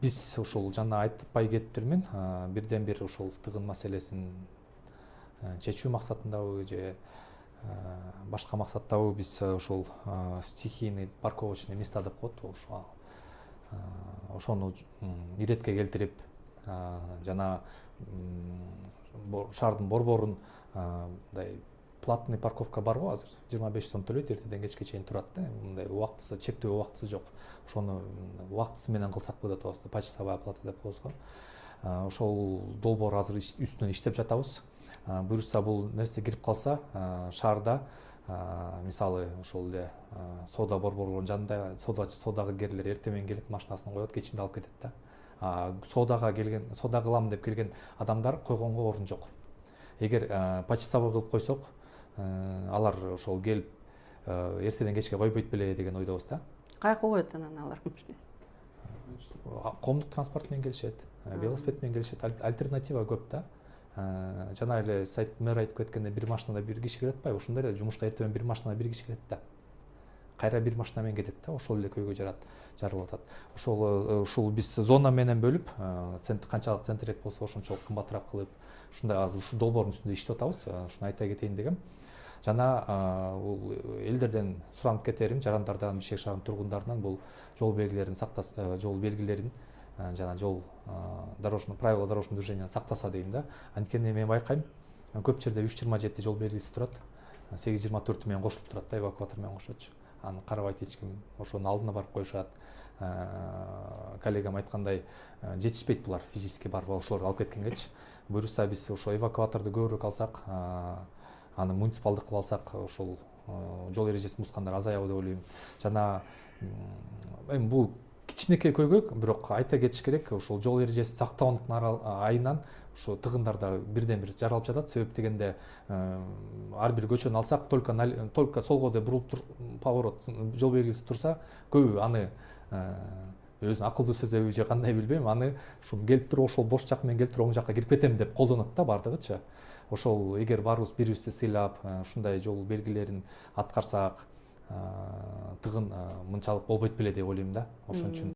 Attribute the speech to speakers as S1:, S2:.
S1: Биз ушул жана айтпай кетиптирмин, бирден бир ушул тыгын маселесин чечүү максатындабы же башка максаттабы биз ушул стихийный парковочный места деп коет, ошону иретке келтирип жана шаардын борборун мындай платный парковка бар го азыр 25 сом төлөйт, эртеден кечке чейин турат да, мындай убактысы, чектөө убактысы жок. Ошону убактысы менен кылсак болот атабыз, почасовая оплата деп коебуз го. Ошол долбоор азыр үстүнөн иштеп жатабыз. Буюрса бул нерсе кирип калса, шаарда мисалы ошол эле соода борборлорунун жанында соодага кээрлер эртең менен келет, машинасын коет, кечинде алып кетет да. Соодага келген, соода кылам деп келген адамдар койгонго орун жок. Эгер почасовой кылып койсок, алар ошол келип эртеден кечке койбойт беле деген ойдобуз да.
S2: Каяка коет анан алар машинасы?
S1: Коомдук транспорт менен келишет, велосипед менен келишет, альтернатива көп да. Жана эле мэр айтып кеткендей, бир машинада бир киши келет атпайбы, ошондой эле жумушка эртең бир машинада бир киши келет да. Кайра бир машина менен кетет да, ошол эле көйгөй жарылып атат. Ушул биз зона менен бөлүп, канчалык центрирээк болсо ошончо кымбатыраак кылып, ушундай азыр ушул долбоордун үстүндө иштеп атабыз. Ушуну айта кетейин дегем. Жана бул элдерден суранып кетерим, жарандардан, Бишкек шаарынын тургундарынан бул жол белгилерин жол белгилерин жана жол правила дорожного движения сактаса дейм да. Анткени мен байкайм, көп жерде 3.27 жол белгиси турат, 8.24 менен кошулуп турат да, эвакуатор менен кошотчу. Аны карабайт эч ким, ошонун алдына барып коюшат. Коллегам айткандай, жетишпейт булар физически барып ошолорду алып кеткенгечи. Буюрса биз ошо эвакуаторду көбүрөөк алсак, аны муниципалдык кылып алсак, ошол жол эрежесин бузгандар азаябы деп ойлойм. Жана эми бул кичинекей көйгөй, бирок айта кетиш керек, ошол жол эрежесин сактабандыктын айынан ушу тыгындар да бирден бир жаралып жатат. Себеп дегенде ар бир көчөнү алсак, только солго деп бурулуп поворот жол белгиси турса, көбү аны өзүнүн акылдуу сезеби же кандай билбейм, аны ушул келип туруп ошол бош жак менен келип туруп оң жакка кирип кетем деп колдонот да бардыгычы. Ошол эгер баарыбыз бири-бирибизди сыйлап, ушундай жол белгилерин аткарсак, тыгын мынчалык болбойт беле деп ойлойм да. Ошон үчүн